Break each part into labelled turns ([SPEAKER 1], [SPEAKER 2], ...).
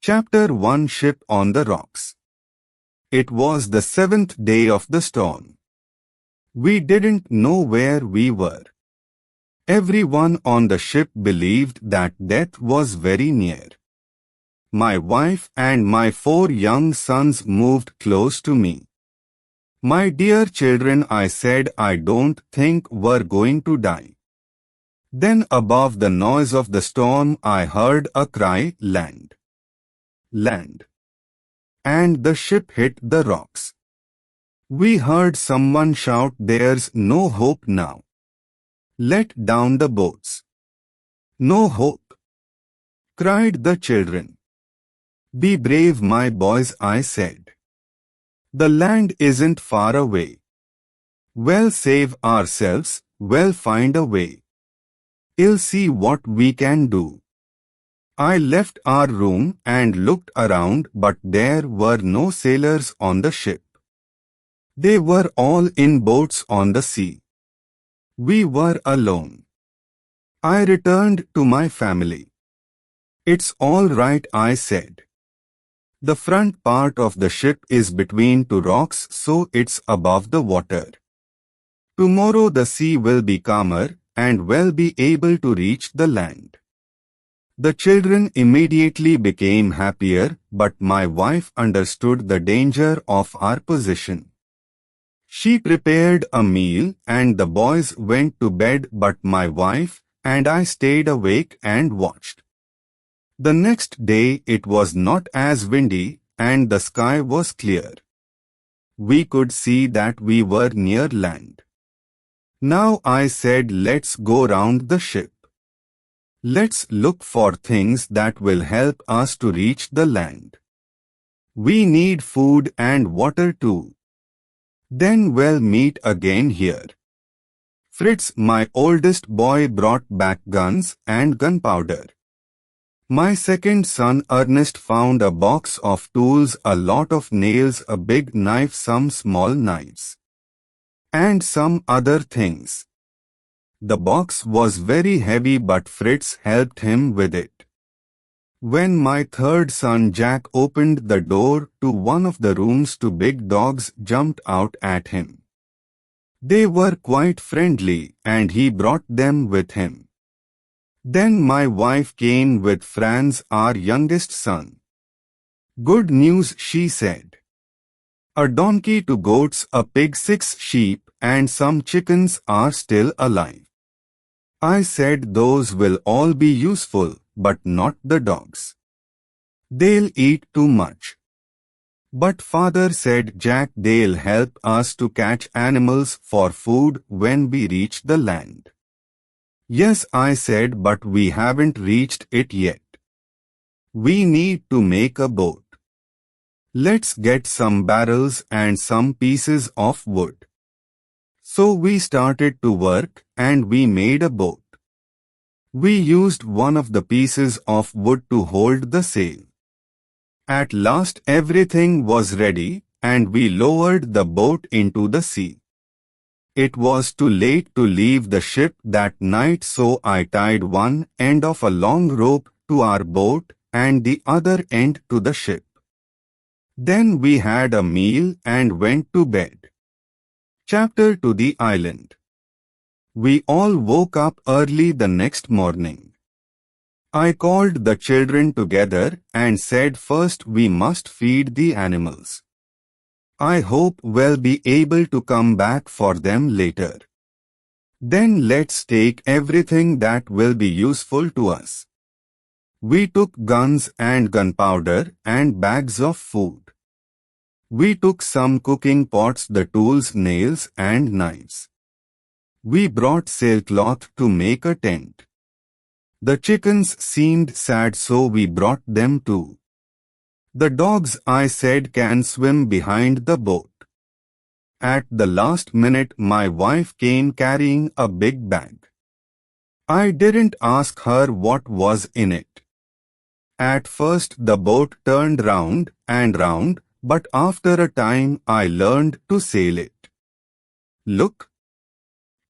[SPEAKER 1] Chapter 1 Ship on the Rocks. It was the 7th day of the storm. We didn't know where we were. Everyone on the ship believed that death was very near. My wife and my 4 young sons moved close to me. My dear children, I said, I don't think we're going to die. Then above the noise of the storm I heard a cry, land. Land. And the ship hit the rocks. We heard someone shout, there's no hope now. Let down the boats. No hope, cried the children. Be brave, my boys, I said. The land isn't far away. We'll save ourselves, we'll find a way. I'll see what we can do. I left our room and looked around, but there were no sailors on the ship. They were all in boats on the sea. We were alone. I returned to my family. It's all right, I said. The front part of the ship is between 2 rocks, so it's above the water. Tomorrow the sea will be calmer, and we'll be able to reach the land. The children immediately became happier, but my wife understood the danger of our position. She prepared a meal and the boys went to bed, but my wife and I stayed awake and watched. The next day it was not as windy and the sky was clear. We could see that we were near land. Now I said, let's go round the ship. Let's look for things that will help us to reach the land. We need food and water too. Then we'll meet again here. Fritz, my oldest boy, brought back guns and gunpowder. My second son Ernest found a box of tools, a lot of nails, a big knife, some small knives, and some other things. The box was very heavy, but Fritz helped him with it. When my third son Jack opened the door to one of the rooms, 2 big dogs jumped out at him. They were quite friendly and he brought them with him. Then my wife came with Franz, our youngest son. Good news, she said. A donkey, 2 goats, a pig, 6 sheep, and some chickens are still alive. I said, those will all be useful, but not the dogs. They'll eat too much. But father said, Jack, they'll help us to catch animals for food when we reach the land. Yes, I said, but we haven't reached it yet. We need to make a boat. Let's get some barrels and some pieces of wood. So we started to work and we made a boat. We used one of the pieces of wood to hold the sail. At last everything was ready and we lowered the boat into the sea. It was too late to leave the ship that night, so I tied one end of a long rope to our boat and the other end to the ship. Then we had a meal and went to bed. Chapter 2 The Island. We all woke up early the next morning. I called the children together and said, first we must feed the animals. I hope we'll be able to come back for them later. Then let's take everything that will be useful to us. We took guns and gunpowder and bags of food. We took some cooking pots, the tools, nails and knives. We brought sailcloth to make a tent. The chickens seemed sad, so we brought them too. The dogs, I said, can swim behind the boat. At the last minute, my wife came carrying a big bag. I didn't ask her what was in it. At first the boat turned round and round, but after a time I learned to sail it. Look!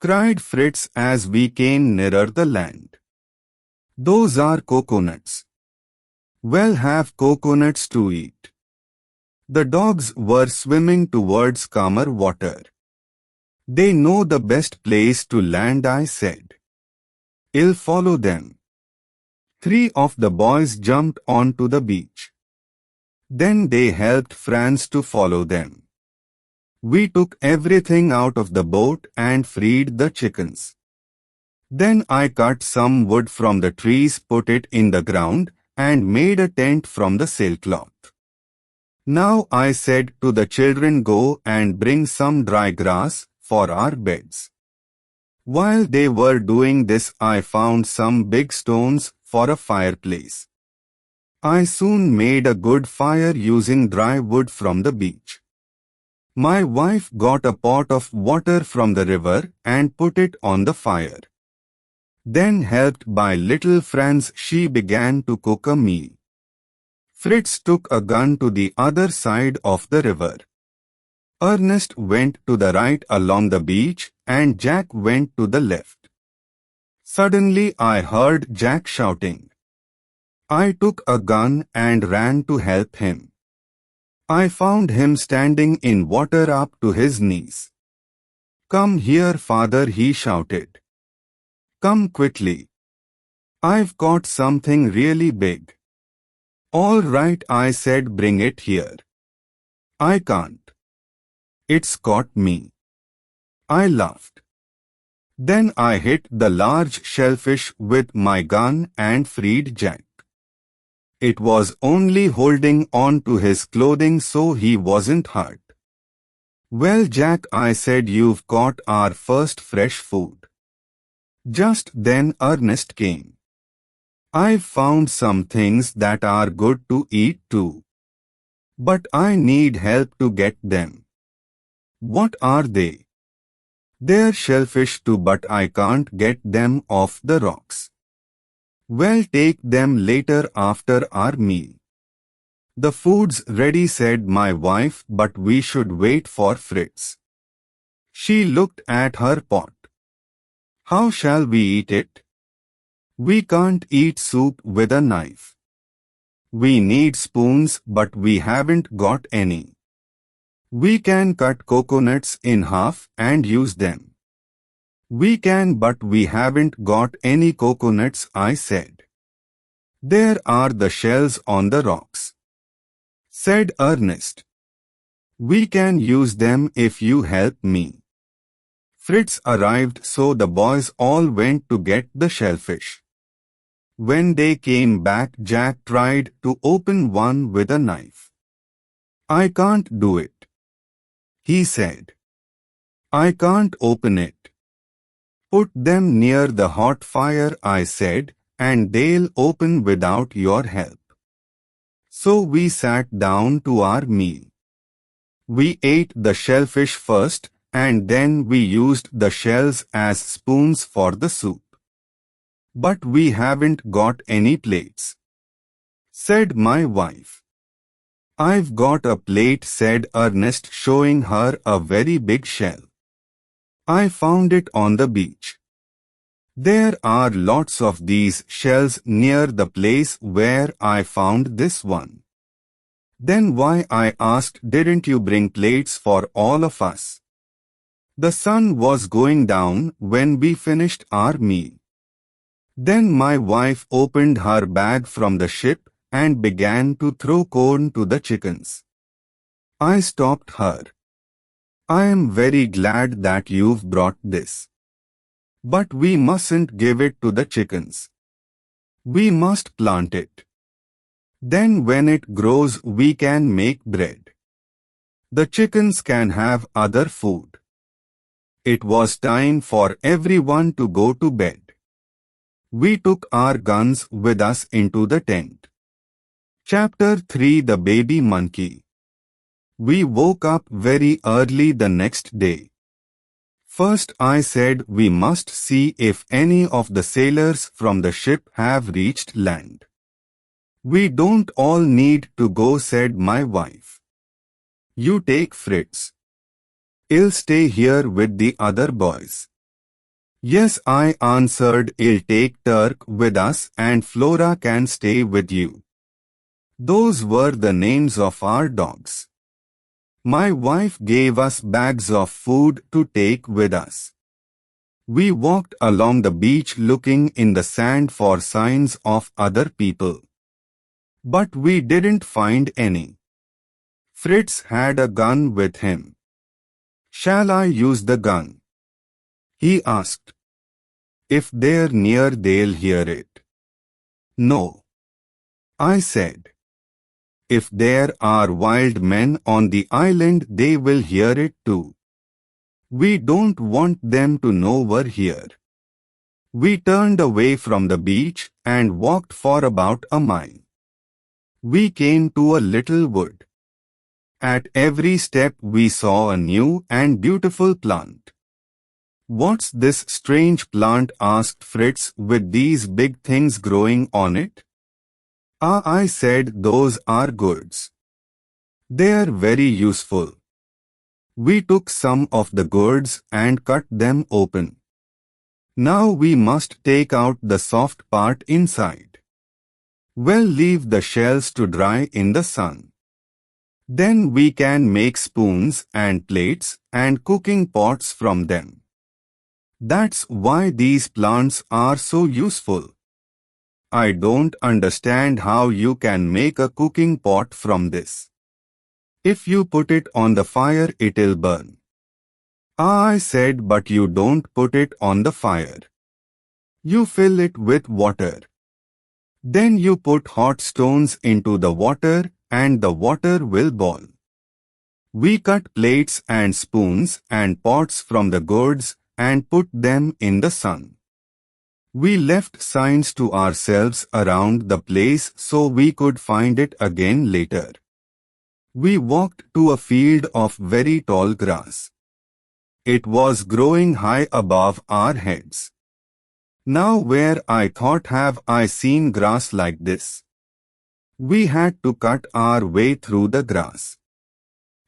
[SPEAKER 1] Cried Fritz as we came nearer the land. Those are coconuts. We'll have coconuts to eat. The dogs were swimming towards calmer water. They know the best place to land, I said. I'll follow them. 3 of the boys jumped onto the beach. Then they helped Franz to follow them. We took everything out of the boat and freed the chickens. Then I cut some wood from the trees, put it in the ground, and made a tent from the sailcloth. Now I said to the children, go and bring some dry grass for our beds. While they were doing this, I found some big stones for a fireplace. I soon made a good fire using dry wood from the beach. My wife got a pot of water from the river and put it on the fire. Then, helped by little Franz, she began to cook a meal. Fritz took a gun to the other side of the river. Ernest went to the right along the beach and Jack went to the left. Suddenly I heard Jack shouting. I took a gun and ran to help him. I found him standing in water up to his knees. Come here, father, he shouted. Come quickly. I've caught something really big. All right, I said, bring it here. I can't. It's caught me. I laughed. Then I hit the large shellfish with my gun and freed Jack. It was only holding on to his clothing, so he wasn't hurt. Well, Jack, I said, you've caught our first fresh food. Just then Ernest came. I've found some things that are good to eat too. But I need help to get them. What are they? They're shellfish too, but I can't get them off the rocks. Well, take them later after our meal. The food's ready, said my wife, but we should wait for Fritz. She looked at her pot. How shall we eat it? We can't eat soup with a knife. We need spoons, but we haven't got any. We can cut coconuts in half and use them. We can, but we haven't got any coconuts, I said. There are the shells on the rocks, said Ernest. We can use them if you help me. Fritz arrived, so the boys all went to get the shellfish. When they came back, Jack tried to open one with a knife. I can't do it, he said. I can't open it. Put them near the hot fire, I said, and they'll open without your help. So we sat down to our meal. We ate the shellfish first, and then we used the shells as spoons for the soup. But we haven't got any plates, said my wife. I've got a plate, said Ernest, showing her a very big shell. I found it on the beach. There are lots of these shells near the place where I found this one. Then why, I asked, didn't you bring plates for all of us? The sun was going down when we finished our meal. Then my wife opened her bag from the ship and began to throw corn to the chickens. I stopped her. I am very glad that you've brought this. But we mustn't give it to the chickens. We must plant it. Then when it grows, we can make bread. The chickens can have other food. It was time for everyone to go to bed. We took our guns with us into the tent. Chapter 3: The Baby Monkey. We woke up very early the next day. First I said we must see if any of the sailors from the ship have reached land. We don't all need to go, said my wife. You take Fritz. I'll stay here with the other boys. Yes, I answered, I'll take Turk with us and Flora can stay with you. Those were the names of our dogs. My wife gave us bags of food to take with us. We walked along the beach looking in the sand for signs of other people. But we didn't find any. Fritz had a gun with him. Shall I use the gun? He asked. If they're near, they'll hear it. No, I said. If there are wild men on the island, they will hear it too. We don't want them to know we're here. We turned away from the beach and walked for about a mile. We came to a little wood. At every step we saw a new and beautiful plant. What's this strange plant? Asked Fritz, with these big things growing on it. Ah, I said, those are gourds. They're very useful. We took some of the gourds and cut them open. Now we must take out the soft part inside. We'll leave the shells to dry in the sun. Then we can make spoons and plates and cooking pots from them. That's why these plants are so useful. I don't understand how you can make a cooking pot from this. If you put it on the fire, it'll burn. Ah, I said, but you don't put it on the fire. You fill it with water. Then you put hot stones into the water and the water will boil. We cut plates and spoons and pots from the gourds and put them in the sun. We left signs to ourselves around the place so we could find it again later. We walked to a field of very tall grass. It was growing high above our heads. Now where, I thought, have I seen grass like this? We had to cut our way through the grass.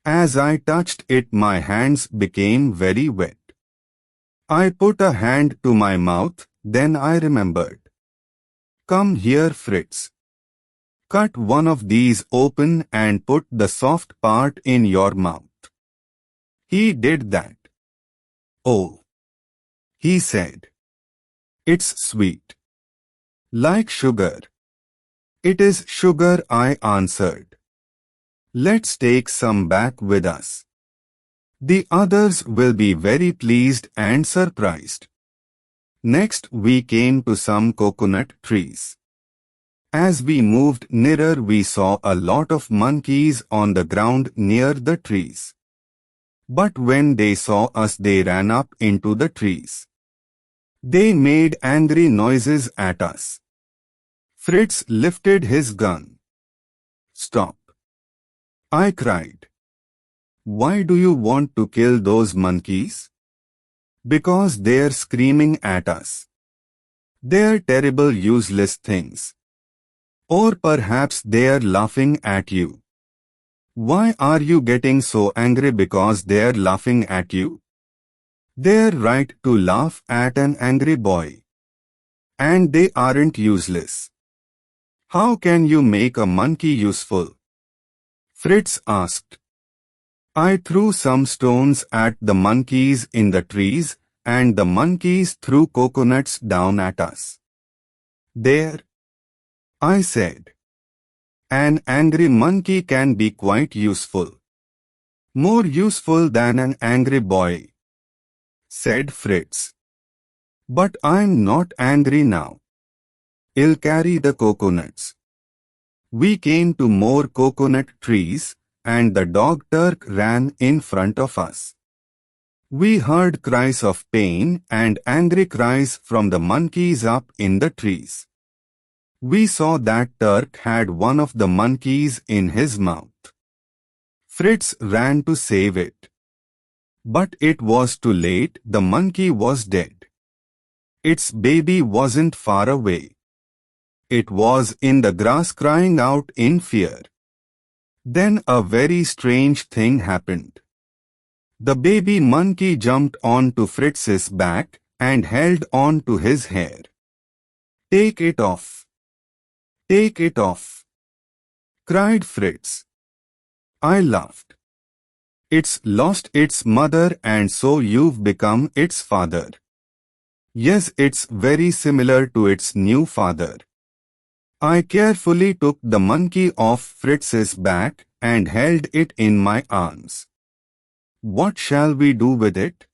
[SPEAKER 1] As I touched it, my hands became very wet. I put a hand to my mouth, then I remembered. Come here, Fritz. Cut one of these open and put the soft part in your mouth. He did that. Oh, he said. It's sweet. Like sugar. It is sugar, I answered. Let's take some back with us. The others will be very pleased and surprised. Next we came to some coconut trees. As we moved nearer, we saw a lot of monkeys on the ground near the trees. But when they saw us, they ran up into the trees. They made angry noises at us. Fritz lifted his gun. Stop! I cried. Why do you want to kill those monkeys? Because they're screaming at us. They're terrible, useless things. Or perhaps they're laughing at you. Why are you getting so angry? Because they're laughing at you? They're right to laugh at an angry boy. And they aren't useless. How can you make a monkey useful? Fritz asked. I threw some stones at the monkeys in the trees, and the monkeys threw coconuts down at us. There, I said. An angry monkey can be quite useful. More useful than an angry boy, said Fritz. But I'm not angry now. I'll carry the coconuts. We came to more coconut trees, and the dog Turk ran in front of us. We heard cries of pain and angry cries from the monkeys up in the trees. We saw that Turk had one of the monkeys in his mouth. Fritz ran to save it. But it was too late, the monkey was dead. Its baby wasn't far away. It was in the grass crying out in fear. Then a very strange thing happened. The baby monkey jumped onto Fritz's back and held on to his hair. Take it off. Take it off. cried Fritz. I laughed. It's lost its mother and so you've become its father. Yes, it's very similar to its new father. I carefully took the monkey off Fritz's back and held it in my arms. What shall we do with it?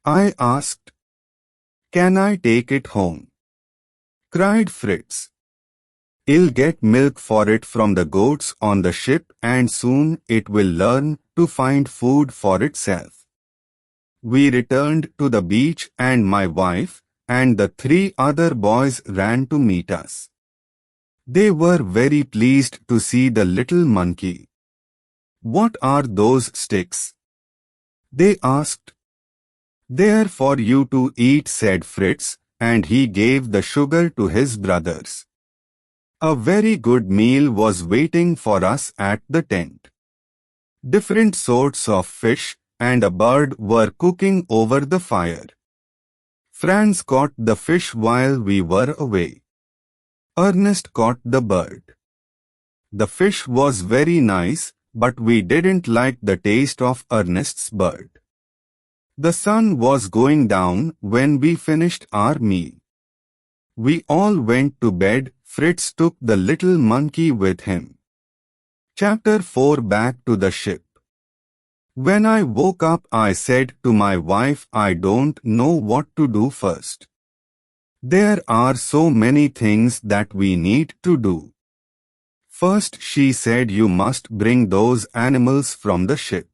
[SPEAKER 1] I asked. Can I take it home? Cried Fritz. I'll get milk for it from the goats on the ship and soon it will learn to find food for itself. We returned to the beach and my wife and the 3 other boys ran to meet us. They were very pleased to see the little monkey. What are those sticks? They asked. They're for you to eat, said Fritz, and he gave the sugar to his brothers. A very good meal was waiting for us at the tent. Different sorts of fish and a bird were cooking over the fire. Franz caught the fish while we were away. Ernest caught the bird. The fish was very nice, but we didn't like the taste of Ernest's bird. The sun was going down when we finished our meal. We all went to bed. Fritz took the little monkey with him. Chapter 4. Back to the ship. When I woke up, I said to my wife, I don't know what to do first. There are so many things that we need to do. First, she said, you must bring those animals from the ship.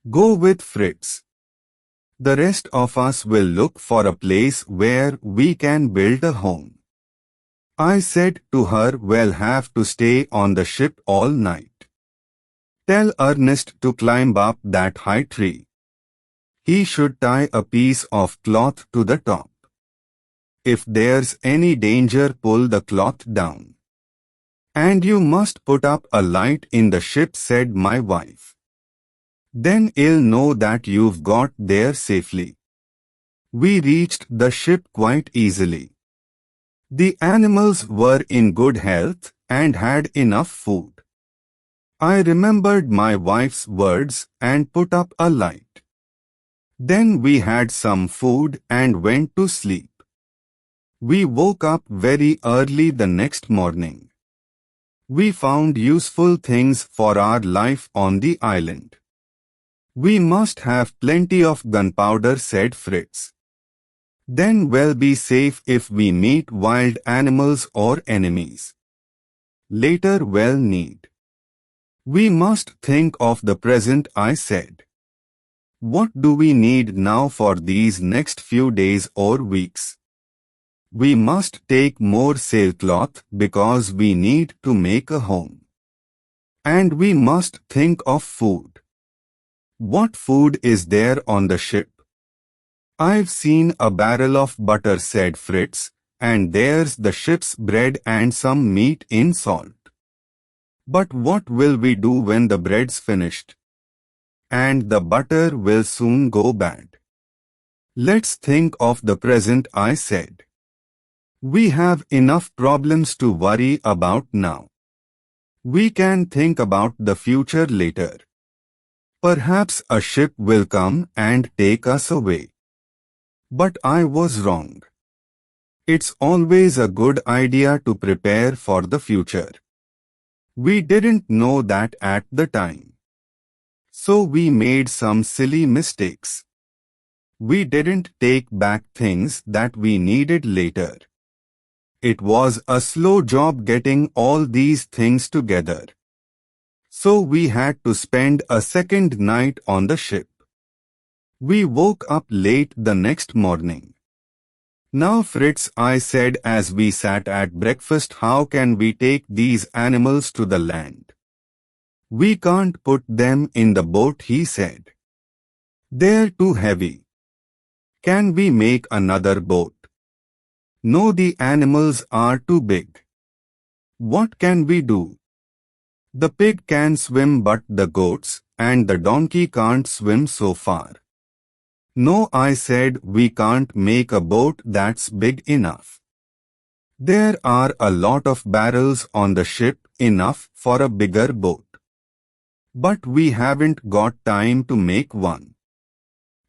[SPEAKER 1] Go with Fritz. The rest of us will look for a place where we can build a home. I said to her, we'll have to stay on the ship all night. Tell Ernest to climb up that high tree. He should tie a piece of cloth to the top. If there's any danger, pull the cloth down. And you must put up a light in the ship, said my wife. Then I'll know that you've got there safely. We reached the ship quite easily. The animals were in good health and had enough food. I remembered my wife's words and put up a light. Then we had some food and went to sleep. We woke up very early the next morning. We found useful things for our life on the island. We must have plenty of gunpowder, said Fritz. Then we'll be safe if we meet wild animals or enemies. Later we'll need. We must think of the present, I said. What do we need now for these next few days or weeks? We must take more sailcloth because we need to make a home. And we must think of food. What food is there on the ship? I've seen a barrel of butter, said Fritz, and there's the ship's bread and some meat in salt. But what will we do when the bread's finished? And the butter will soon go bad. Let's think of the present, I said. We have enough problems to worry about now. We can think about the future later. Perhaps a ship will come and take us away. But I was wrong. It's always a good idea to prepare for the future. We didn't know that at the time. So we made some silly mistakes. We didn't take back things that we needed later. It was a slow job getting all these things together. So we had to spend a second night on the ship. We woke up late the next morning. Now Fritz, I said as we sat at breakfast, how can we take these animals to the land? We can't put them in the boat, he said. They're too heavy. Can we make another boat? No, the animals are too big. What can we do? The pig can swim but the goats and the donkey can't swim so far. No, I said, we can't make a boat that's big enough. There are a lot of barrels on the ship enough for a bigger boat. But we haven't got time to make one.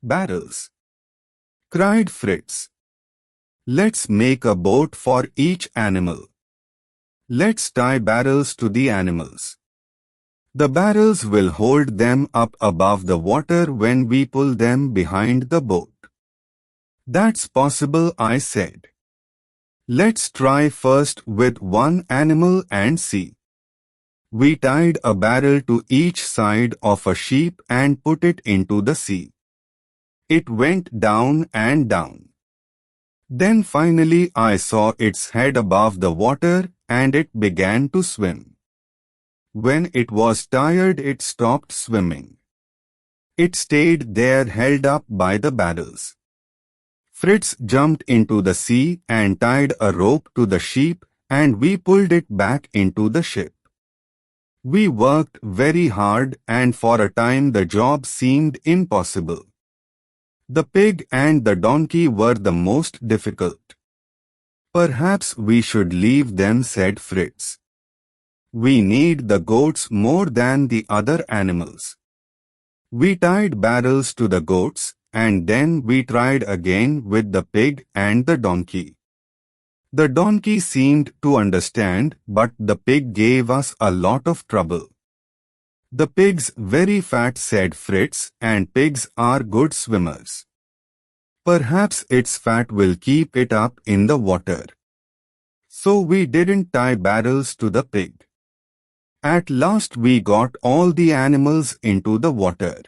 [SPEAKER 1] Barrels, cried Fritz. Let's make a boat for each animal. Let's tie barrels to the animals. The barrels will hold them up above the water when we pull them behind the boat. That's possible, I said. Let's try first with one animal and see. We tied a barrel to each side of a sheep and put it into the sea. It went down and down. Then finally I saw its head above the water and it began to swim. When it was tired, it stopped swimming. It stayed there held up by the barrels. Fritz jumped into the sea and tied a rope to the sheep, and we pulled it back into the ship. We worked very hard, and for a time the job seemed impossible. The pig and the donkey were the most difficult. Perhaps we should leave them, said Fritz. We need the goats more than the other animals. We tied barrels to the goats, and then we tried again with the pig and the donkey. The donkey seemed to understand, but the pig gave us a lot of trouble. The pig's very fat, said Fritz, and pigs are good swimmers. Perhaps its fat will keep it up in the water. So we didn't tie barrels to the pig. At last we got all the animals into the water.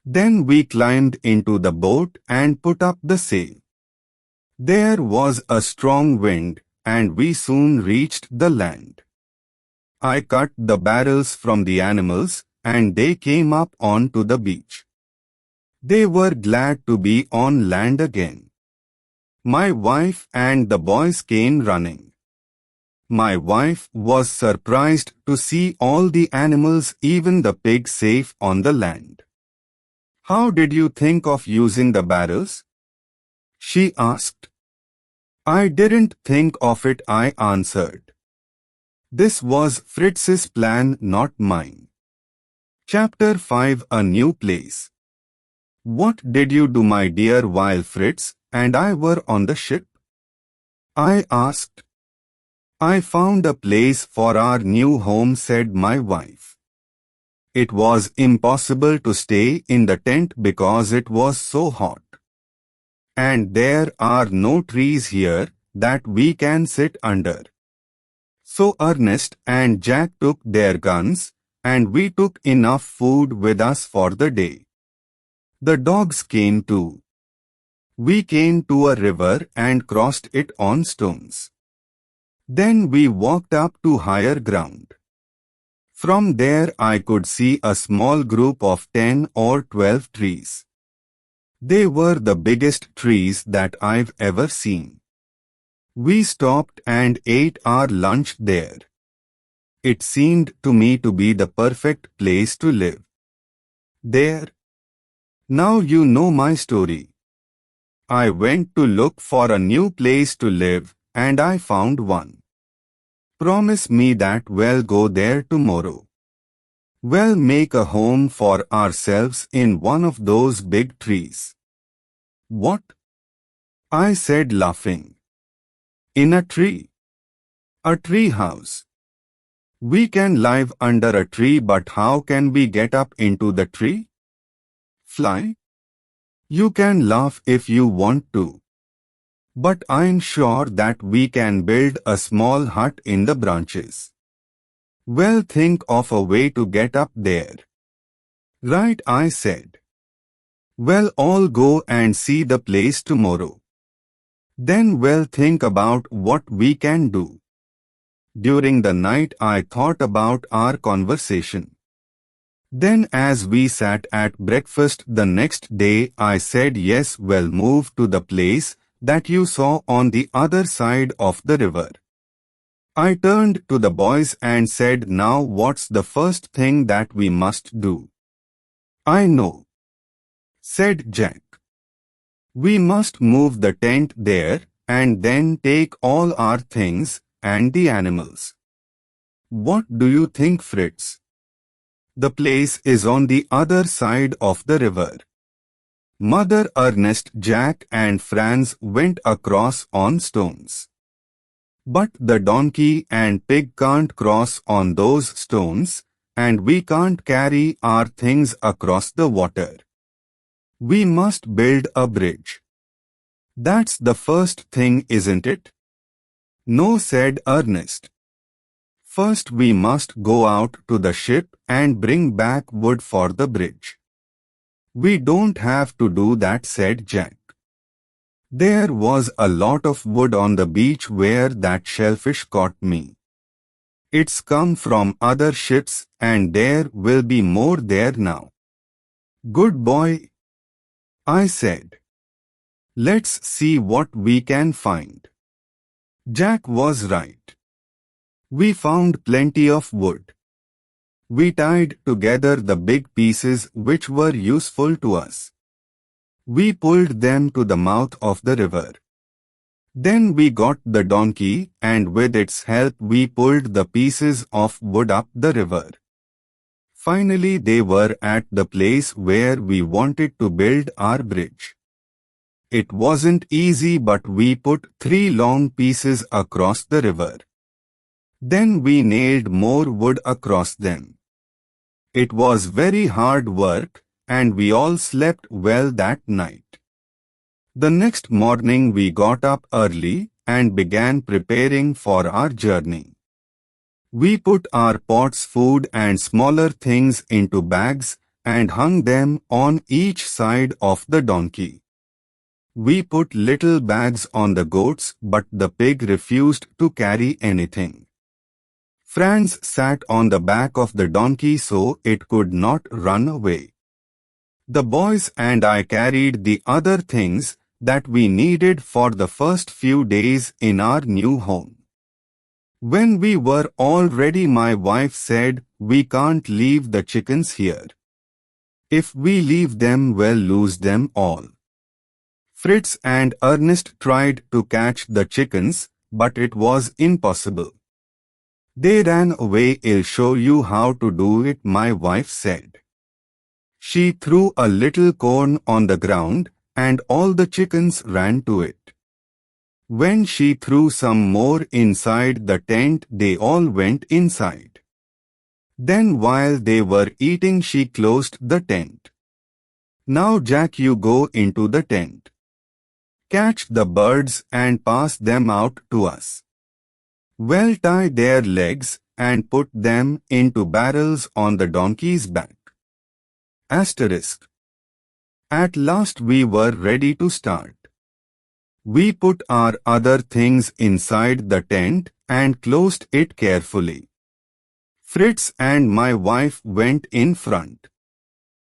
[SPEAKER 1] Then we climbed into the boat and put up the sail. There was a strong wind, and we soon reached the land. I cut the barrels from the animals, and they came up onto the beach. They were glad to be on land again. My wife and the boys came running. My wife was surprised to see all the animals, even the pig, safe on the land. How did you think of using the barrels? She asked. I didn't think of it, I answered. This was Fritz's plan, not mine. Chapter 5, A New Place. What did you do, my dear, while Fritz and I were on the ship? I asked. I found a place for our new home, said my wife. It was impossible to stay in the tent because it was so hot. And there are no trees here that we can sit under. So Ernest and Jack took their guns, and we took enough food with us for the day. The dogs came too. We came to a river and crossed it on stones. Then we walked up to higher ground. From there I could see a small group of 10 or 12 trees. They were the biggest trees that I've ever seen. We stopped and ate our lunch there. It seemed to me to be the perfect place to live. There. Now you know my story. I went to look for a new place to live, and I found one. Promise me that we'll go there tomorrow. We'll make a home for ourselves in one of those big trees. What? I said, laughing. In a tree. A tree house. We can live under a tree, but how can we get up into the tree? Fly? You can laugh if you want to. But I'm sure that we can build a small hut in the branches. Well, think of a way to get up there. Right, I said. We'll all go and see the place tomorrow. Then we'll think about what we can do. During the night I thought about our conversation. Then as we sat at breakfast the next day, I said, yes, we'll move to the place that you saw on the other side of the river. I turned to the boys and said, now what's the first thing that we must do? I know, said Jack. We must move the tent there and then take all our things and the animals. What do you think, Fritz? The place is on the other side of the river. Mother Ernest, Jack and Franz went across on stones. But the donkey and pig can't cross on those stones, and we can't carry our things across the water. We must build a bridge. That's the first thing, isn't it? No, said Ernest. First we must go out to the ship and bring back wood for the bridge. We don't have to do that, said Jack. There was a lot of wood on the beach where that shellfish caught me. It's come from other ships and there will be more there now. Good boy, I said. Let's see what we can find. Jack was right. We found plenty of wood. We tied together the big pieces which were useful to us. We pulled them to the mouth of the river. Then we got the donkey and with its help we pulled the pieces of wood up the river. Finally they were at the place where we wanted to build our bridge. It wasn't easy, but we put 3 long pieces across the river. Then we nailed more wood across them. It was very hard work, and we all slept well that night. The next morning we got up early and began preparing for our journey. We put our pots, food and smaller things into bags and hung them on each side of the donkey. We put little bags on the goats, but the pig refused to carry anything. Franz sat on the back of the donkey so it could not run away. The boys and I carried the other things that we needed for the first few days in our new home. When we were all ready, my wife said, "We can't leave the chickens here. If we leave them, we'll lose them all." Fritz and Ernest tried to catch the chickens, but it was impossible. They ran away. "I'll show you how to do it," my wife said. She threw a little corn on the ground, and all the chickens ran to it. When she threw some more inside the tent, they all went inside. Then while they were eating, she closed the tent. "Now, Jack, you go into the tent. Catch the birds and pass them out to us. We'll tie their legs and put them into barrels on the donkey's back." Asterisk. At last we were ready to start. We put our other things inside the tent and closed it carefully. Fritz and my wife went in front.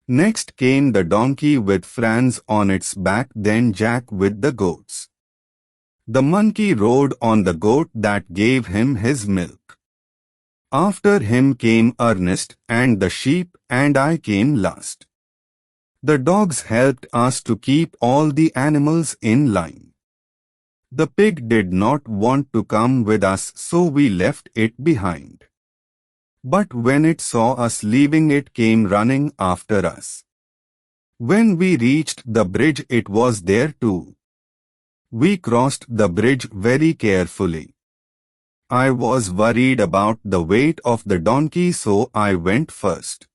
[SPEAKER 1] Next came the donkey with Franz on its back, then Jack with the goats. The monkey rode on the goat that gave him his milk. After him came Ernest and the sheep, and I came last. The dogs helped us to keep all the animals in line. The pig did not want to come with us, so we left it behind. But when it saw us leaving, it came running after us. When we reached the bridge, it was there too. We crossed the bridge very carefully. I was worried about the weight of the donkey, so I went first.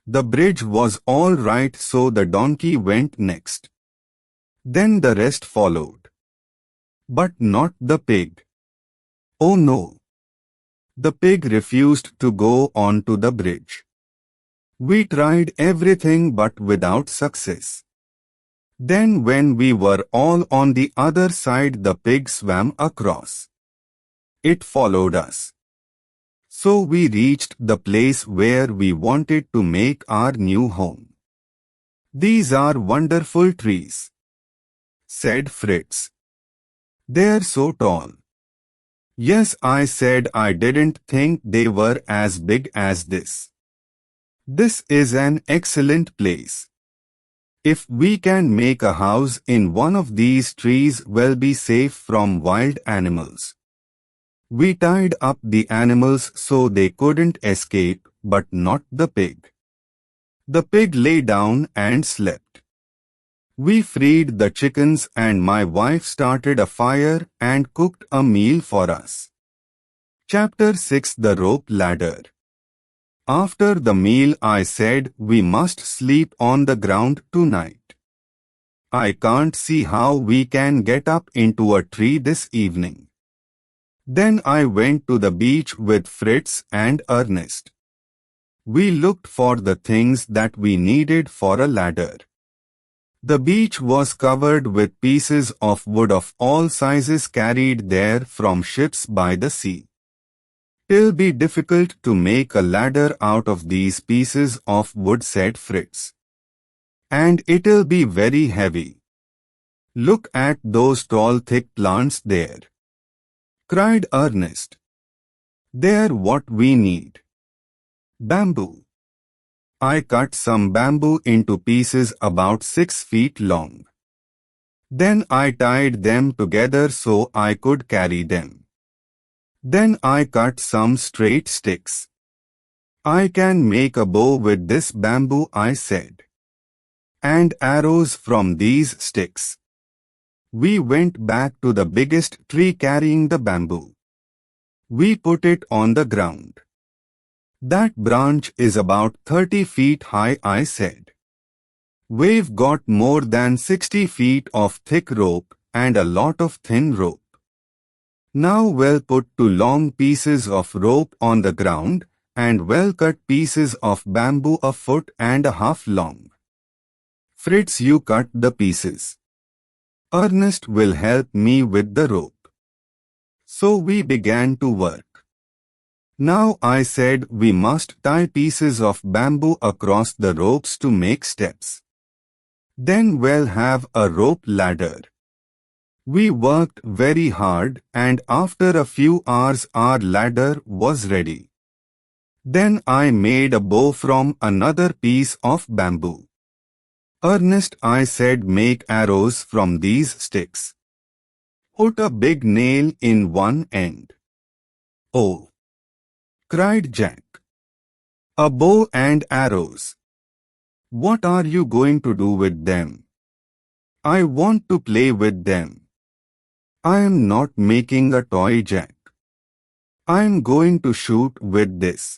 [SPEAKER 1] The bridge was all right, so the donkey went next. Then the rest followed. But not the pig. Oh no! The pig refused to go onto the bridge. We tried everything but without success. Then when we were all on the other side, the pig swam across. It followed us. So we reached the place where we wanted to make our new home. "These are wonderful trees," said Fritz. "They're so tall." "Yes," I said. "I didn't think they were as big as this. This is an excellent place. If we can make a house in one of these trees, we'll be safe from wild animals." We tied up the animals so they couldn't escape, but not the pig. The pig lay down and slept. We freed the chickens and my wife started a fire and cooked a meal for us. Chapter 6: The Rope Ladder. After the meal I said we must sleep on the ground tonight. I can't see how we can get up into a tree this evening. Then I went to the beach with Fritz and Ernest. We looked for the things that we needed for a ladder. The beach was covered with pieces of wood of all sizes carried there from ships by the sea. "It'll be difficult to make a ladder out of these pieces of wood," said Fritz. "And it'll be very heavy. Look at those tall thick plants there," cried Ernest. "They're what we need." Bamboo. I cut some bamboo into pieces about 6 feet long. Then I tied them together so I could carry them. Then I cut some straight sticks. "I can make a bow with this bamboo," I said. "And arrows from these sticks." We went back to the biggest tree carrying the bamboo. We put it on the ground. "That branch is about 30 feet high," I said. "We've got more than 60 feet of thick rope and a lot of thin rope. Now we'll put 2 long pieces of rope on the ground and well-cut pieces of bamboo 1.5 feet long. Fritz, you cut the pieces. Ernest will help me with the rope." So we began to work. Now I said we must tie pieces of bamboo across the ropes to make steps. Then we'll have a rope ladder. We worked very hard and after a few hours our ladder was ready. Then I made a bow from another piece of bamboo. "Ernest," I said, "make arrows from these sticks. Put a big nail in one end." "Oh!" cried Jack. "A bow and arrows. What are you going to do with them?" "I want to play with them." "I am not making a toy, Jack. I am going to shoot with this."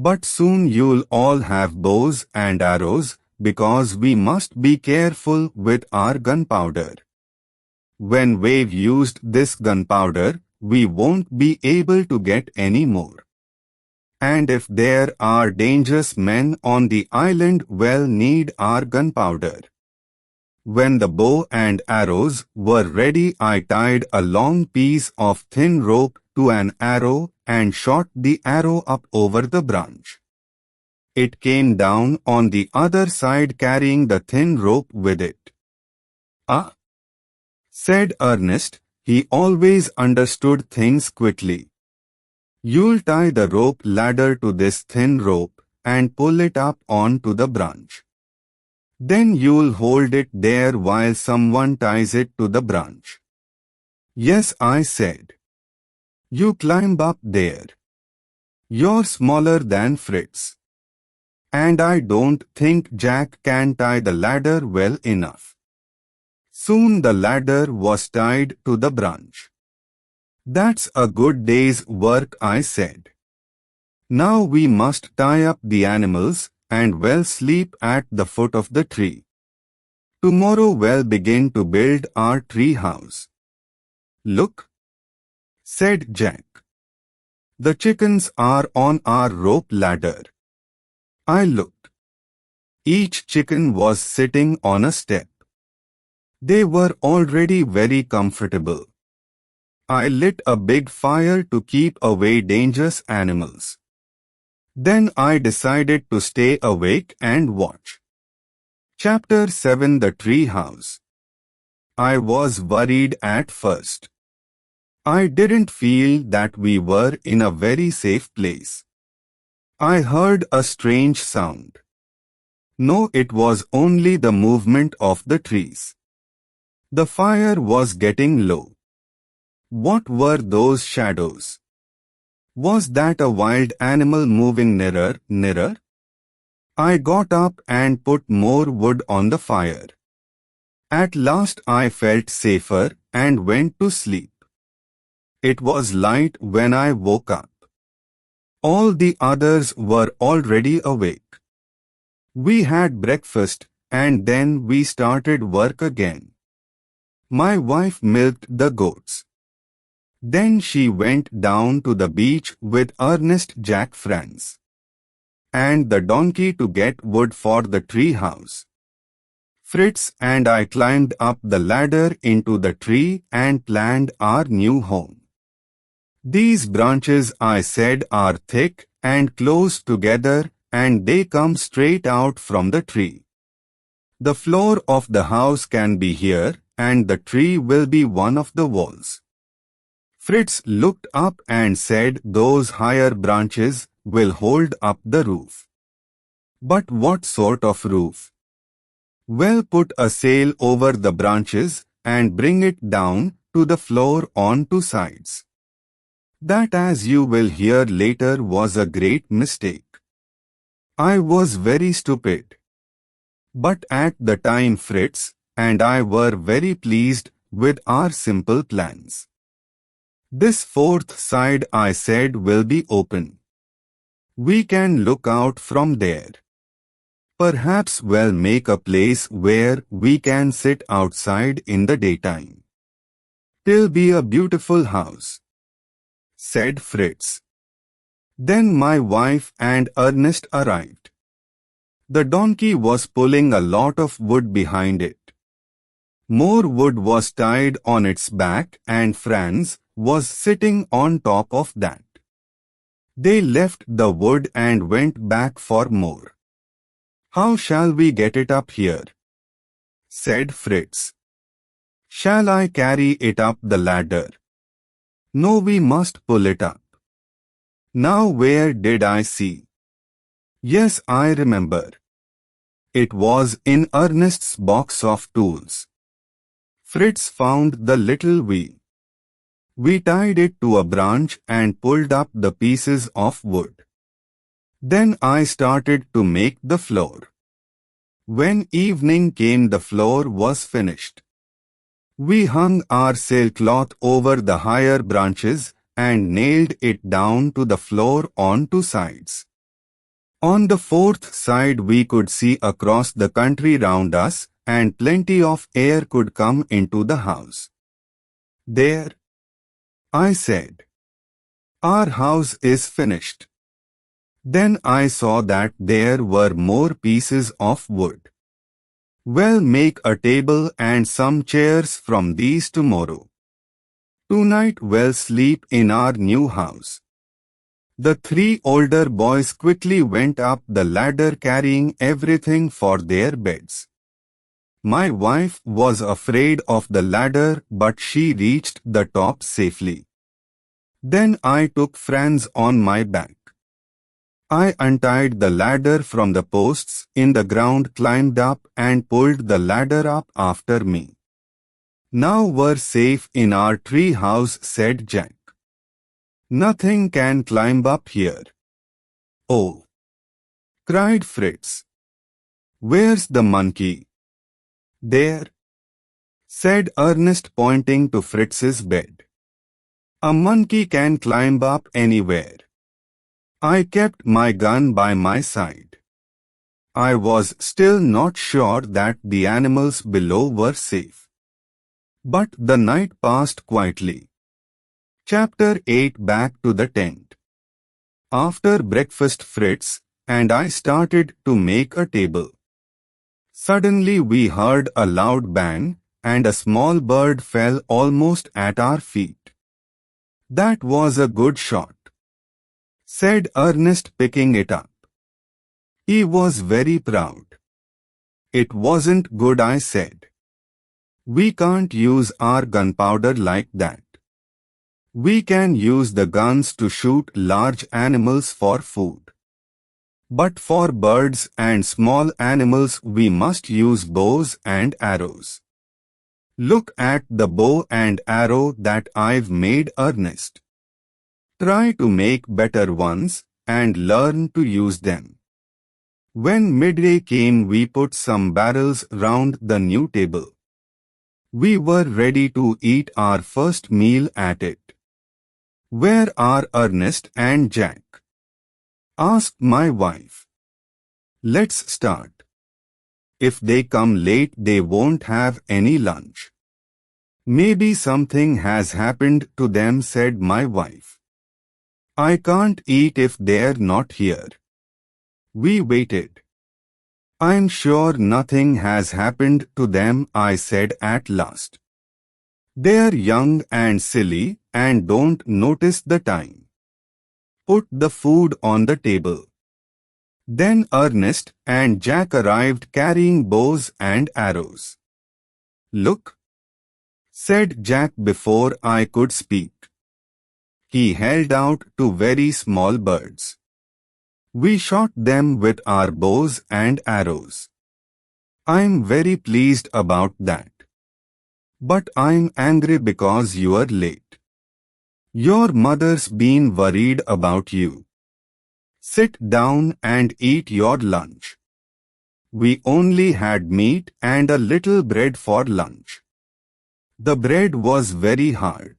[SPEAKER 1] "But soon you'll all have bows and arrows, because we must be careful with our gunpowder. When we've used this gunpowder, we won't be able to get any more. And if there are dangerous men on the island, we'll need our gunpowder." When the bow and arrows were ready, I tied a long piece of thin rope to an arrow and shot the arrow up over the branch. It came down on the other side carrying the thin rope with it. "Ah," said Ernest. He always understood things quickly. "You'll tie the rope ladder to this thin rope and pull it up onto the branch. Then you'll hold it there while someone ties it to the branch." "Yes," I said. "You climb up there. You're smaller than Fritz. And I don't think Jack can tie the ladder well enough." Soon the ladder was tied to the branch. "That's a good day's work," I said. "Now we must tie up the animals and we'll sleep at the foot of the tree. Tomorrow we'll begin to build our tree house." "Look," said Jack. "The chickens are on our rope ladder." I looked. Each chicken was sitting on a step. They were already very comfortable. I lit a big fire to keep away dangerous animals. Then I decided to stay awake and watch. Chapter 7: The Treehouse. I was worried at first. I didn't feel that we were in a very safe place. I heard a strange sound. No, it was only the movement of the trees. The fire was getting low. What were those shadows? Was that a wild animal moving nearer? I got up and put more wood on the fire. At last I felt safer and went to sleep. It was light when I woke up. All the others were already awake. We had breakfast and then we started work again. My wife milked the goats. Then she went down to the beach with Ernest Jack friends and the donkey to get wood for the treehouse. Fritz and I climbed up the ladder into the tree and planned our new home. These branches, I said, are thick and close together and they come straight out from the tree. The floor of the house can be here and the tree will be one of the walls. Fritz looked up and said those higher branches will hold up the roof. But what sort of roof? Well, put a sail over the branches and bring it down to the floor on two sides. That, as you will hear later, was a great mistake. I was very stupid. But at the time Fritz and I were very pleased with our simple plans. This fourth side, I said, will be open. We can look out from there. Perhaps we'll make a place where we can sit outside in the daytime. It'll be a beautiful house, said Fritz. Then my wife and Ernest arrived. The donkey was pulling a lot of wood behind it. More wood was tied on its back and Franz was sitting on top of that. They left the wood and went back for more. How shall we get it up here? Said Fritz. Shall I carry it up the ladder? No, we must pull it up. Now where did I see? Yes, I remember. It was in Ernest's box of tools. Fritz found the little wheel. We tied it to a branch and pulled up the pieces of wood. Then I started to make the floor. When evening came, the floor was finished. We hung our sailcloth over the higher branches and nailed it down to the floor on two sides. On the fourth side we could see across the country round us and plenty of air could come into the house. There, I said, our house is finished. Then I saw that there were more pieces of wood. We'll make a table and some chairs from these tomorrow. Tonight we'll sleep in our new house. The three older boys quickly went up the ladder carrying everything for their beds. My wife was afraid of the ladder, but she reached the top safely. Then I took Franz on my back. I untied the ladder from the posts in the ground, climbed up and pulled the ladder up after me. Now we're safe in our tree house, said Jack. Nothing can climb up here. Oh, cried Fritz. Where's the monkey? There, said Ernest, pointing to Fritz's bed. A monkey can climb up anywhere. I kept my gun by my side. I was still not sure that the animals below were safe. But the night passed quietly. Chapter 8. Back to the tent. After breakfast, Fritz and I started to make a table. Suddenly we heard a loud bang, and a small bird fell almost at our feet. That was a good shot, said Ernest, picking it up. He was very proud. It wasn't good, I said. We can't use our gunpowder like that. We can use the guns to shoot large animals for food. But for birds and small animals we must use bows and arrows. Look at the bow and arrow that I've made, Ernest. Try to make better ones and learn to use them. When midday came, we put some barrels round the new table. We were ready to eat our first meal at it. Where are Ernest and Jack? Asked my wife. Let's start. If they come late, they won't have any lunch. Maybe something has happened to them, said my wife. I can't eat if they're not here. We waited. I'm sure nothing has happened to them, I said at last. They're young and silly and don't notice the time. Put the food on the table. Then Ernest and Jack arrived carrying bows and arrows. Look, said Jack before I could speak. He held out two very small birds. We shot them with our bows and arrows. I'm very pleased about that. But I'm angry because you're late. Your mother's been worried about you. Sit down and eat your lunch. We only had meat and a little bread for lunch. The bread was very hard.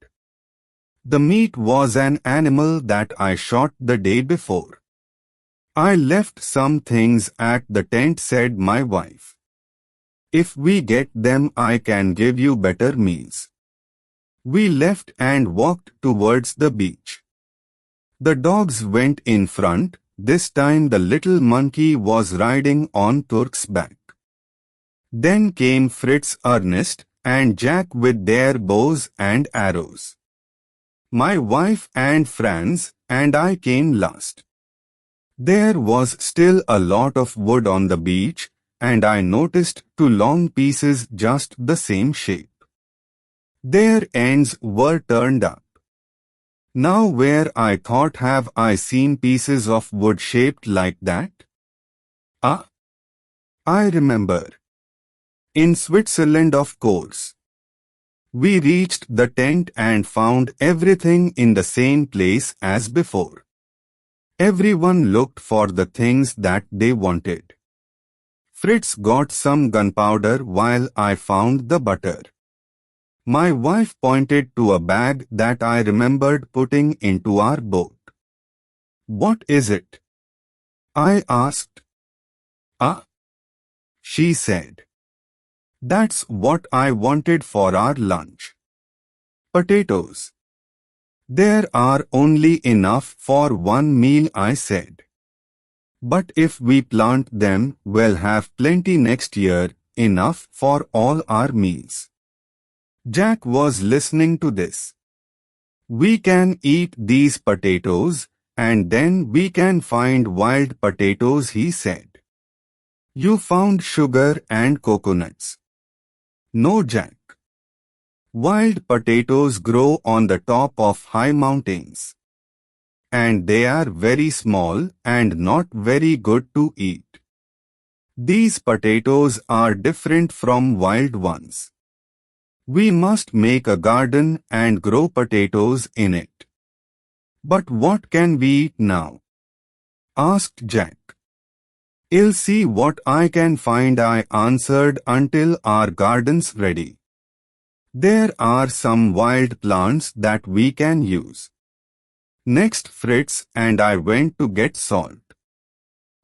[SPEAKER 1] The meat was an animal that I shot the day before. I left some things at the tent, said my wife. If we get them, I can give you better meals. We left and walked towards the beach. The dogs went in front. This time the little monkey was riding on Turk's back. Then came Fritz, Ernest, and Jack with their bows and arrows. My wife and Franz and I came last. There was still a lot of wood on the beach, and I noticed two long pieces just the same shape. Their ends were turned up. Now where, I thought, have I seen pieces of wood shaped like that? Ah, I remember. In Switzerland, of course. We reached the tent and found everything in the same place as before. Everyone looked for the things that they wanted. Fritz got some gunpowder while I found the butter. My wife pointed to a bag that I remembered putting into our boat. What is it? I asked. Ah, she said. That's what I wanted for our lunch. Potatoes. There are only enough for one meal, I said. But if we plant them, we'll have plenty next year, enough for all our meals. Jack was listening to this. We can eat these potatoes, and then we can find wild potatoes, he said. You found sugar and coconuts. No, Jack. Wild potatoes grow on the top of high mountains. And they are very small and not very good to eat. These potatoes are different from wild ones. We must make a garden and grow potatoes in it. But what can we eat now? Asked Jack. I'll see what I can find, I answered, until our garden's ready. There are some wild plants that we can use. Next, Fritz and I went to get salt.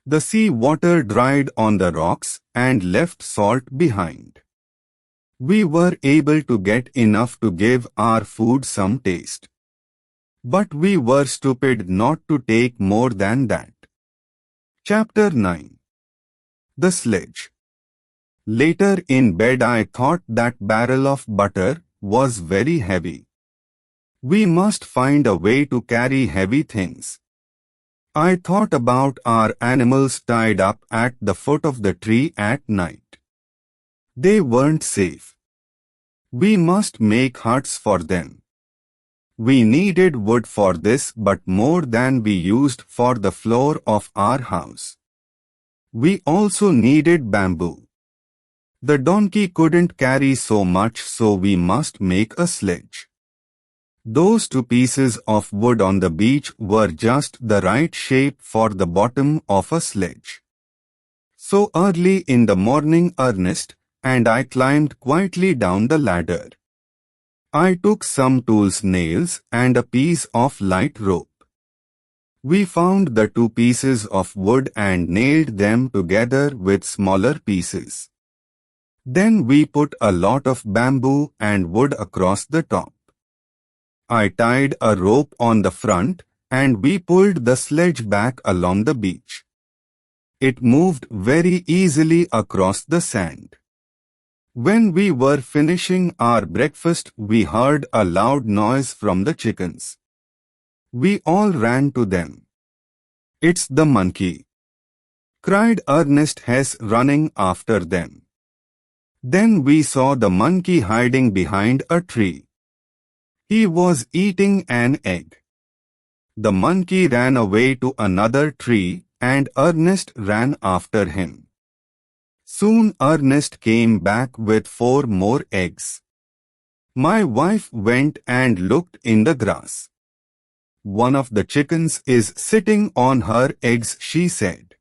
[SPEAKER 1] The sea water dried on the rocks and left salt behind. We were able to get enough to give our food some taste. But we were stupid not to take more than that. Chapter 9. The Sledge. Later in bed, I thought that barrel of butter was very heavy. We must find a way to carry heavy things. I thought about our animals tied up at the foot of the tree at night. They weren't safe. We must make huts for them. We needed wood for this, but more than we used for the floor of our house. We also needed bamboo. The donkey couldn't carry so much, so we must make a sledge. Those 2 pieces of wood on the beach were just the right shape for the bottom of a sledge. So early in the morning, Ernest and I climbed quietly down the ladder. I took some tools, nails, and a piece of light rope. We found the 2 pieces of wood and nailed them together with smaller pieces. Then we put a lot of bamboo and wood across the top. I tied a rope on the front and we pulled the sledge back along the beach. It moved very easily across the sand. When we were finishing our breakfast, we heard a loud noise from the chickens. We all ran to them. "It's the monkey!" cried Ernest Hess, running after them. Then we saw the monkey hiding behind a tree. He was eating an egg. The monkey ran away to another tree and Ernest ran after him. Soon Ernest came back with 4 more eggs. My wife went and looked in the grass. "One of the chickens is sitting on her eggs," she said.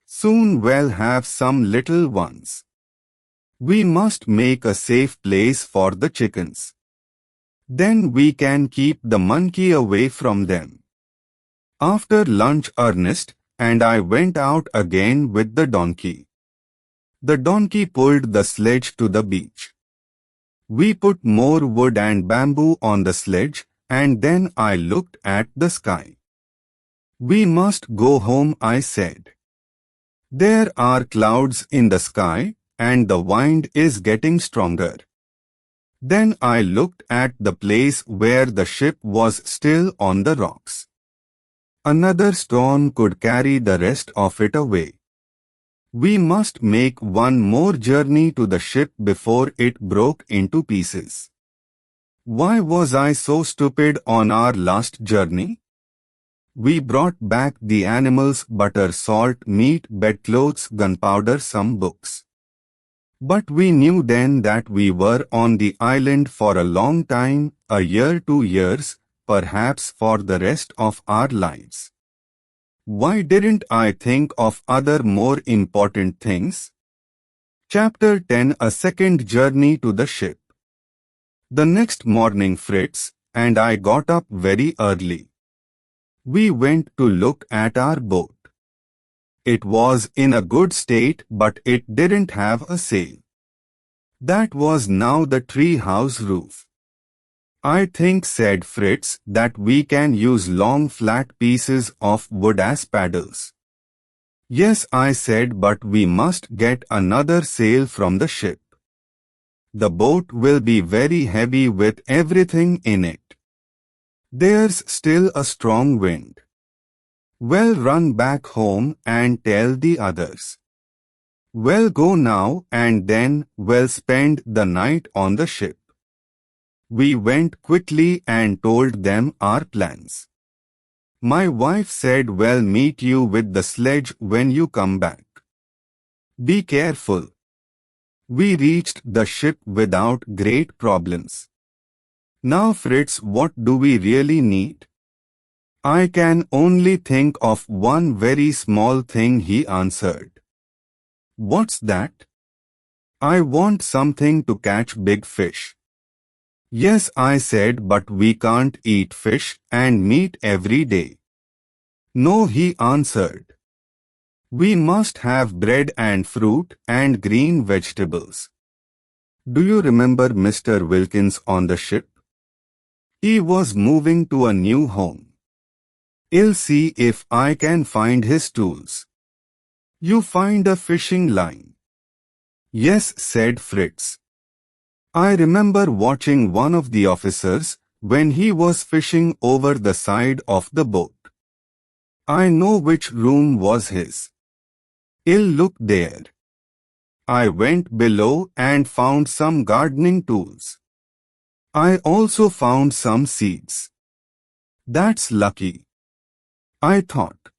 [SPEAKER 1] "Soon we'll have some little ones. We must make a safe place for the chickens. Then we can keep the monkey away from them." After lunch, Ernest and I went out again with the donkey. The donkey pulled the sledge to the beach. We put more wood and bamboo on the sledge, and then I looked at the sky. "We must go home," I said. "There are clouds in the sky, and the wind is getting stronger." Then I looked at the place where the ship was still on the rocks. Another storm could carry the rest of it away. We must make one more journey to the ship before it broke into pieces. Why was I so stupid on our last journey? We brought back the animals: butter, salt, meat, bedclothes, gunpowder, some books. But we knew then that we were on the island for a long time, a year, 2 years, perhaps for the rest of our lives. Why didn't I think of other more important things? Chapter 10: A Second Journey to the Ship. The next morning, Fritz and I got up very early. We went to look at our boat. It was in a good state, but it didn't have a sail. That was now the treehouse roof. "I think," said Fritz, "that we can use long flat pieces of wood as paddles." "Yes," I said, "but we must get another sail from the ship. The boat will be very heavy with everything in it. There's still a strong wind. We'll run back home and tell the others. We'll go now and then we'll spend the night on the ship." We went quickly and told them our plans. My wife said, "We'll meet you with the sledge when you come back. Be careful." We reached the ship without great problems. "Now, Fritz, what do we really need?" "I can only think of one very small thing," he answered. "What's that?" "I want something to catch big fish." "Yes," I said, "but we can't eat fish and meat every day." "No," he answered. "We must have bread and fruit and green vegetables." Do you remember Mr. Wilkins on the ship? He was moving to a new home. I'll see if I can find his tools. "You find a fishing line?" "Yes," said Fritz. "I remember watching one of the officers when he was fishing over the side of the boat. I know which room was his. I'll look there." I went below and found some gardening tools. I also found some seeds. "That's lucky," I thought.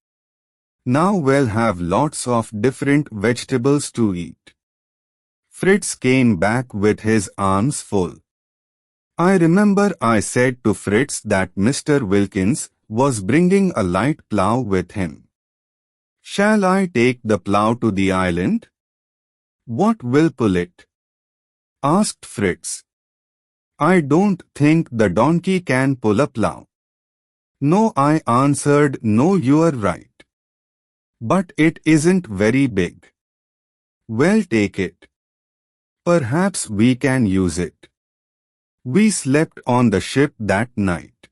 [SPEAKER 1] "Now we'll have lots of different vegetables to eat." Fritz came back with his arms full. I remember I said to Fritz that Mr. Wilkins was bringing a light plough with him. Shall I take the plough to the island? What will pull it? Asked Fritz. I don't think the donkey can pull a plough. No, I answered, no, you're right. But it isn't very big. Well, take it. Perhaps we can use it. We slept on the ship that night.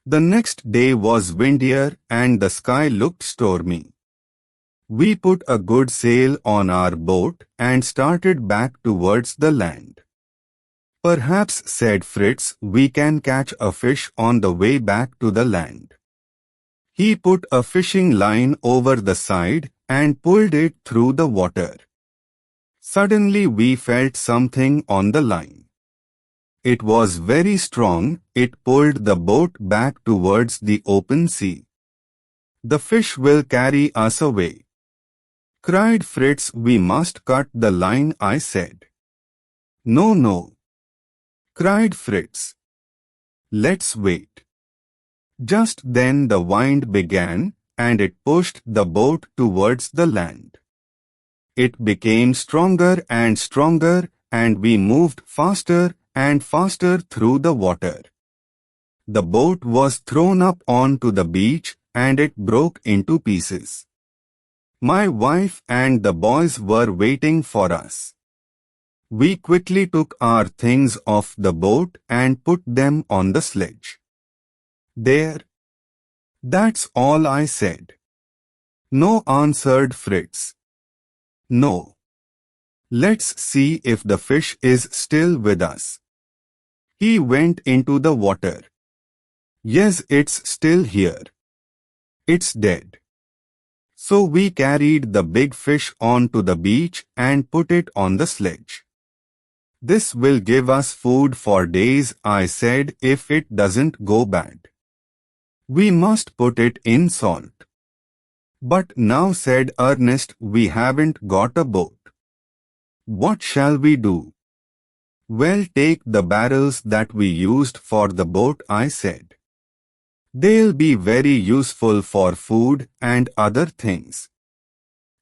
[SPEAKER 1] The next day was windier and the sky looked stormy. We put a good sail on our boat and started back towards the land. Perhaps, said Fritz, we can catch a fish on the way back to the land. He put a fishing line over the side and pulled it through the water. Suddenly we felt something on the line. It was very strong. It pulled the boat back towards the open sea. The fish will carry us away, cried Fritz. We must cut the line, I said. No, no, cried Fritz. Let's wait. Just then the wind began, and it pushed the boat towards the land. It became stronger and stronger, and we moved faster and faster through the water. The boat was thrown up onto the beach, and it broke into pieces. My wife and the boys were waiting for us. We quickly took our things off the boat and put them on the sledge. There. That's all, I said. No, answered Fritz. No. Let's see if the fish is still with us. He went into the water. Yes, it's still here. It's dead. So we carried the big fish onto the beach and put it on the sledge. This will give us food for days, I said, if it doesn't go bad. We must put it in salt. But now, said Ernest, we haven't got a boat. What shall we do? Well, take the barrels that we used for the boat, I said. They'll be very useful for food and other things.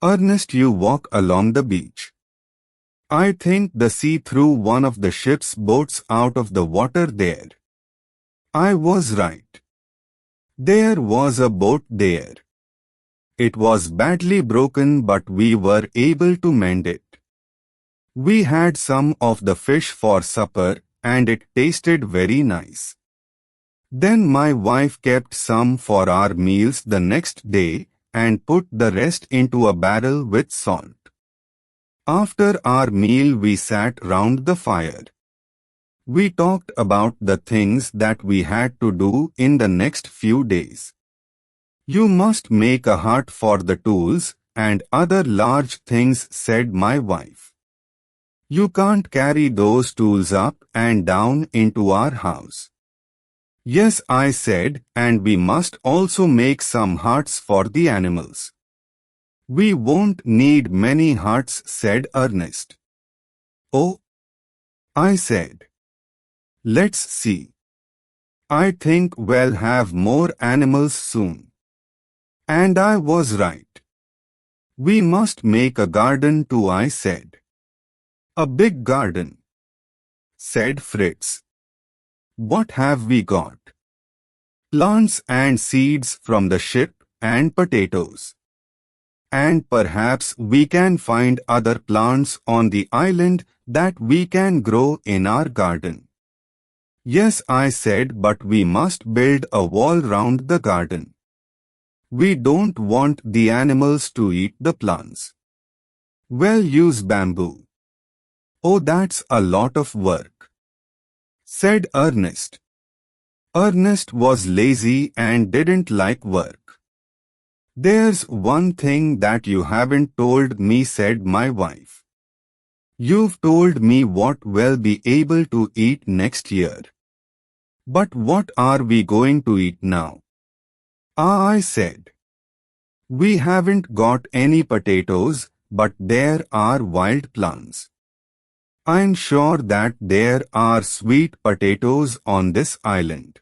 [SPEAKER 1] Ernest, you walk along the beach. I think the sea threw one of the ship's boats out of the water there. I was right. There was a boat there. It was badly broken, but we were able to mend it. We had some of the fish for supper, and it tasted very nice. Then my wife kept some for our meals the next day and put the rest into a barrel with salt. After our meal, we sat round the fire. We talked about the things that we had to do in the next few days. You must make a hut for the tools and other large things, said my wife. You can't carry those tools up and down into our house. Yes, I said, and we must also make some huts for the animals. We won't need many huts, said Ernest. Oh, I said. Let's see. I think we'll have more animals soon. And I was right. We must make a garden too, I said. A big garden, said Fritz. What have we got? Plants and seeds from the ship and potatoes. And perhaps we can find other plants on the island that we can grow in our garden. Yes, I said, but we must build a wall round the garden. We don't want the animals to eat the plants. Well, use bamboo. Oh, that's a lot of work, said Ernest. Ernest was lazy and didn't like work. There's one thing that you haven't told me, said my wife. You've told me what we'll be able to eat next year. But what are we going to eat now? I said. We haven't got any potatoes, but there are wild plants. I'm sure that there are sweet potatoes on this island.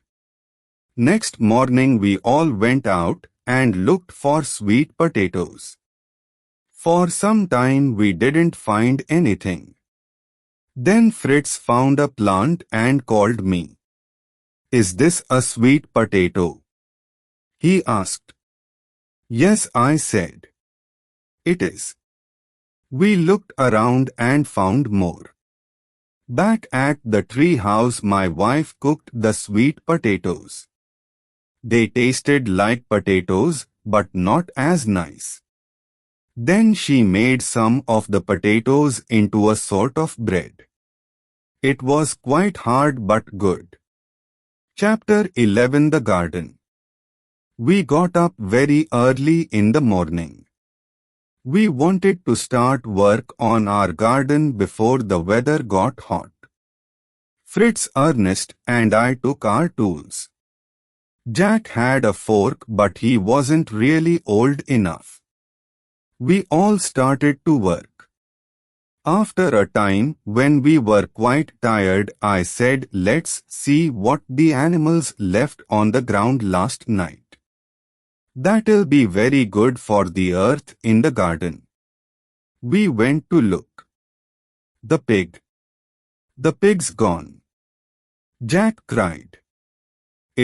[SPEAKER 1] Next morning we all went out and looked for sweet potatoes. For some time we didn't find anything. Then Fritz found a plant and called me. "Is this a sweet potato?" he asked. "Yes," I said. "It is." We looked around and found more. Back at the tree house my wife cooked the sweet potatoes. They tasted like potatoes, but not as nice. Then she made some of the potatoes into a sort of bread. It was quite hard but good. Chapter 11 The Garden. We got up very early in the morning. We wanted to start work on our garden before the weather got hot. Fritz, Ernest, and I took our tools. Jack had a fork, but he wasn't really old enough. We all started to work. After a time, when we were quite tired, I said, "Let's see what the animals left on the ground last night. That'll be very good for the earth in the garden." We went to look. The pig. "The pig's gone," Jack cried.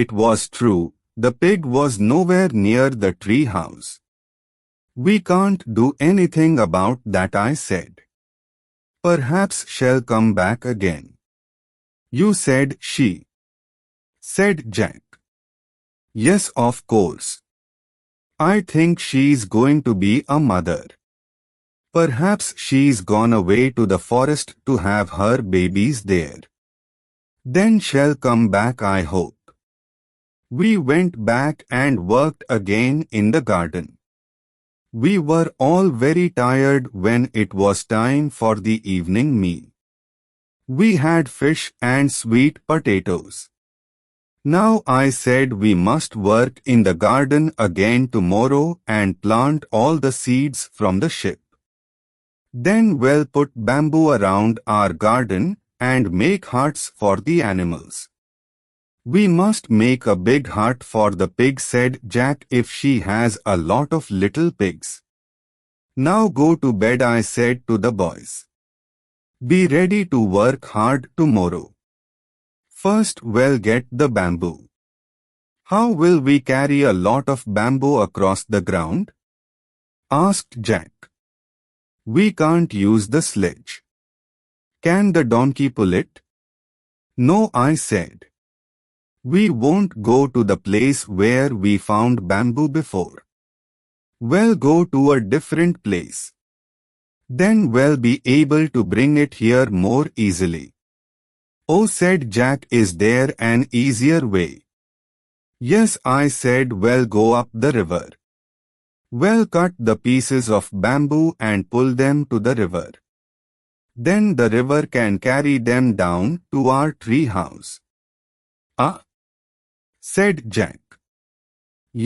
[SPEAKER 1] It was true, the pig was nowhere near the tree house. "We can't do anything about that," I said. "Perhaps she'll come back again." "You said she," said Jack. "Yes, of course. I think she's going to be a mother. Perhaps she's gone away to the forest to have her babies there. Then she'll come back, I hope." We went back and worked again in the garden. We were all very tired when it was time for the evening meal. We had fish and sweet potatoes. Now I said we must work in the garden again tomorrow and plant all the seeds from the ship. Then we'll put bamboo around our garden and make huts for the animals. "We must make a big hut for the pig," said Jack, "if she has a lot of little pigs." "Now go to bed," I said to the boys. "Be ready to work hard tomorrow. First we'll get the bamboo." "How will we carry a lot of bamboo across the ground?" asked Jack. "We can't use the sledge." "Can the donkey pull it?" "No," I said. "We won't go to the place where we found bamboo before. We'll go to a different place. Then we'll be able to bring it here more easily." "Oh," said Jack, "is there an easier way?" "Yes," I said, "we'll go up the river. We'll cut the pieces of bamboo and pull them to the river. Then the river can carry them down to our tree house." "Ah," said Jack.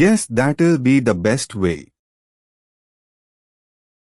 [SPEAKER 1] "Yes, that'll be the best way."